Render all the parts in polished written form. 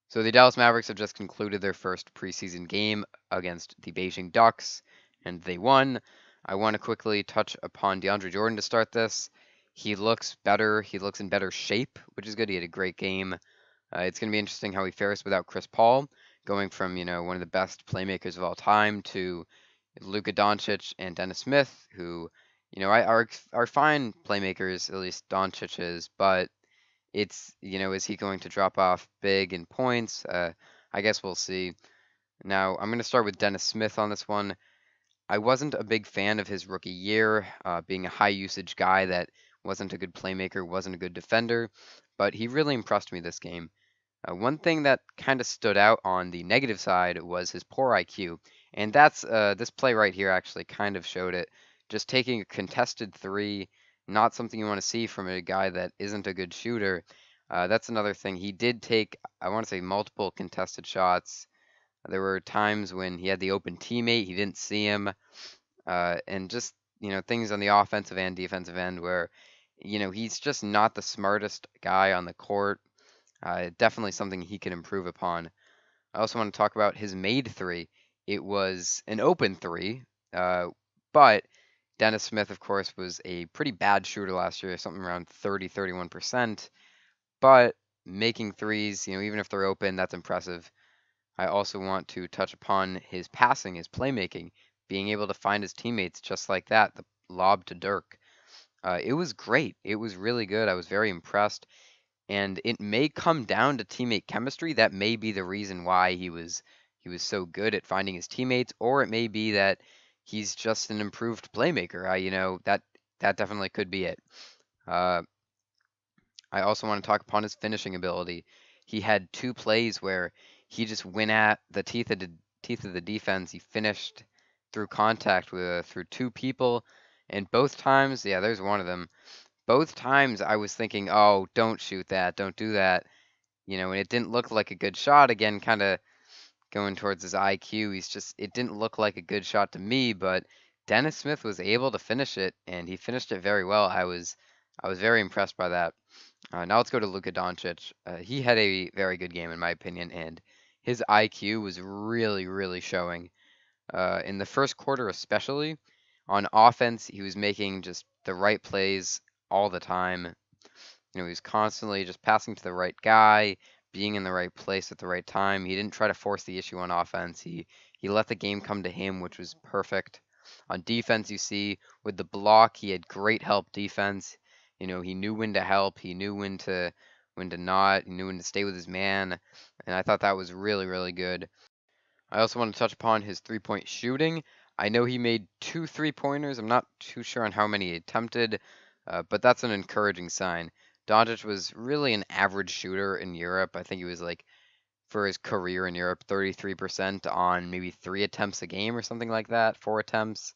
So the Dallas Mavericks have just concluded their first preseason game against the Beijing Ducks, and they won. I want to quickly touch upon DeAndre Jordan to start this. He looks better. He looks in better shape, which is good. He had a great game. It's going to be interesting how he fares without Chris Paul, going from one of the best playmakers of all time to Luka Doncic and Dennis Smith, who are fine playmakers. At least Doncic is, but is he going to drop off big in points? I guess we'll see. Now, I'm going to start with Dennis Smith on this one. I wasn't a big fan of his rookie year, being a high usage guy that wasn't a good playmaker, wasn't a good defender, but he really impressed me this game. One thing that kind of stood out on the negative side was his poor IQ, and that's this play right here actually kind of showed it. Just taking a contested three, not something you want to see from a guy that isn't a good shooter. That's another thing. He did take, I want to say, multiple contested shots. There were times when he had the open teammate, he didn't see him, and just things on the offensive and defensive end where he's just not the smartest guy on the court. Definitely something he can improve upon. I also want to talk about his made three. It was an open three, but Dennis Smith, of course, was a pretty bad shooter last year, something around 31%. But making threes, even if they're open, that's impressive. I also want to touch upon his passing, his playmaking, being able to find his teammates just like that, the lob to Dirk. It was great. It was really good. I was very impressed. And it may come down to teammate chemistry. That may be the reason why he was so good at finding his teammates, or it may be that he's just an improved playmaker. That definitely could be it. Uh, I also want to talk upon his finishing ability. He had two plays where he just went at the teeth of the defense. He finished through contact through two people, and both times, yeah, there's one of them. Both times I was thinking, oh, don't shoot that, don't do that, and it didn't look like a good shot. Again, kind of going towards his IQ. It didn't look like a good shot to me, but Dennis Smith was able to finish it, and he finished it very well. I was very impressed by that. Now let's go to Luka Doncic. He had a very good game in my opinion, and his IQ was really, really showing. In the first quarter, especially on offense, he was making just the right plays all the time. He was constantly just passing to the right guy, being in the right place at the right time. He didn't try to force the issue on offense. He let the game come to him, which was perfect. On defense, you see with the block, he had great help defense. He knew when to help, he knew when to not, he knew when to stay with his man, and I thought that was really, really good. I also want to touch upon his three-point shooting. I know he made two three-pointers. I'm not too sure on how many he attempted, but that's an encouraging sign. Doncic was really an average shooter in Europe. I think he was like, for his career in Europe, 33% on maybe three attempts a game or something like that, four attempts.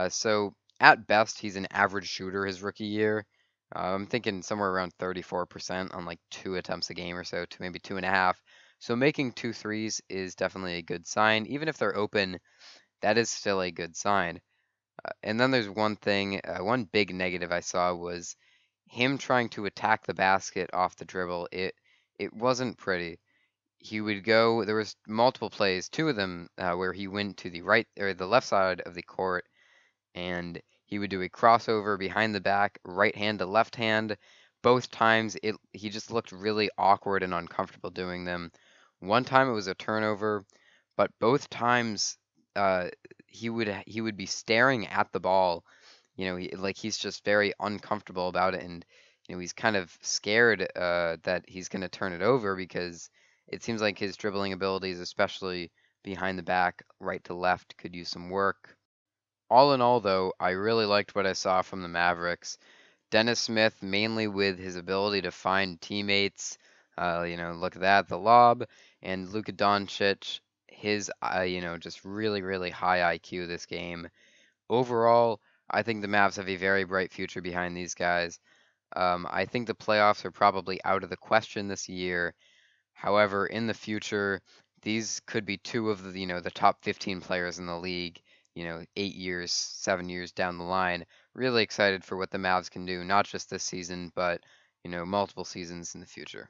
So at best, he's an average shooter his rookie year. I'm thinking somewhere around 34% on like two attempts a game or so, to maybe two and a half. So making two threes is definitely a good sign. Even if they're open, that is still a good sign. And then there's one thing, one big negative I saw was him trying to attack the basket off the dribble. It wasn't pretty. He would go. There was multiple plays, two of them where he went to the right or the left side of the court, and he would do a crossover behind the back, right hand to left hand. Both times, he just looked really awkward and uncomfortable doing them. One time it was a turnover, but both times he would be staring at the ball. Like he's just very uncomfortable about it, and he's kind of scared that he's going to turn it over because it seems like his dribbling abilities, especially behind the back, right to left, could use some work. All in all, though, I really liked what I saw from the Mavericks. Dennis Smith, mainly with his ability to find teammates. Look at that, the lob, and Luka Doncic, his, just really, really high IQ this game. Overall, I think the Mavs have a very bright future behind these guys. I think the playoffs are probably out of the question this year. However, in the future, these could be two of the top 15 players in the league, 8 years, 7 years down the line. Really excited for what the Mavs can do, not just this season, but multiple seasons in the future.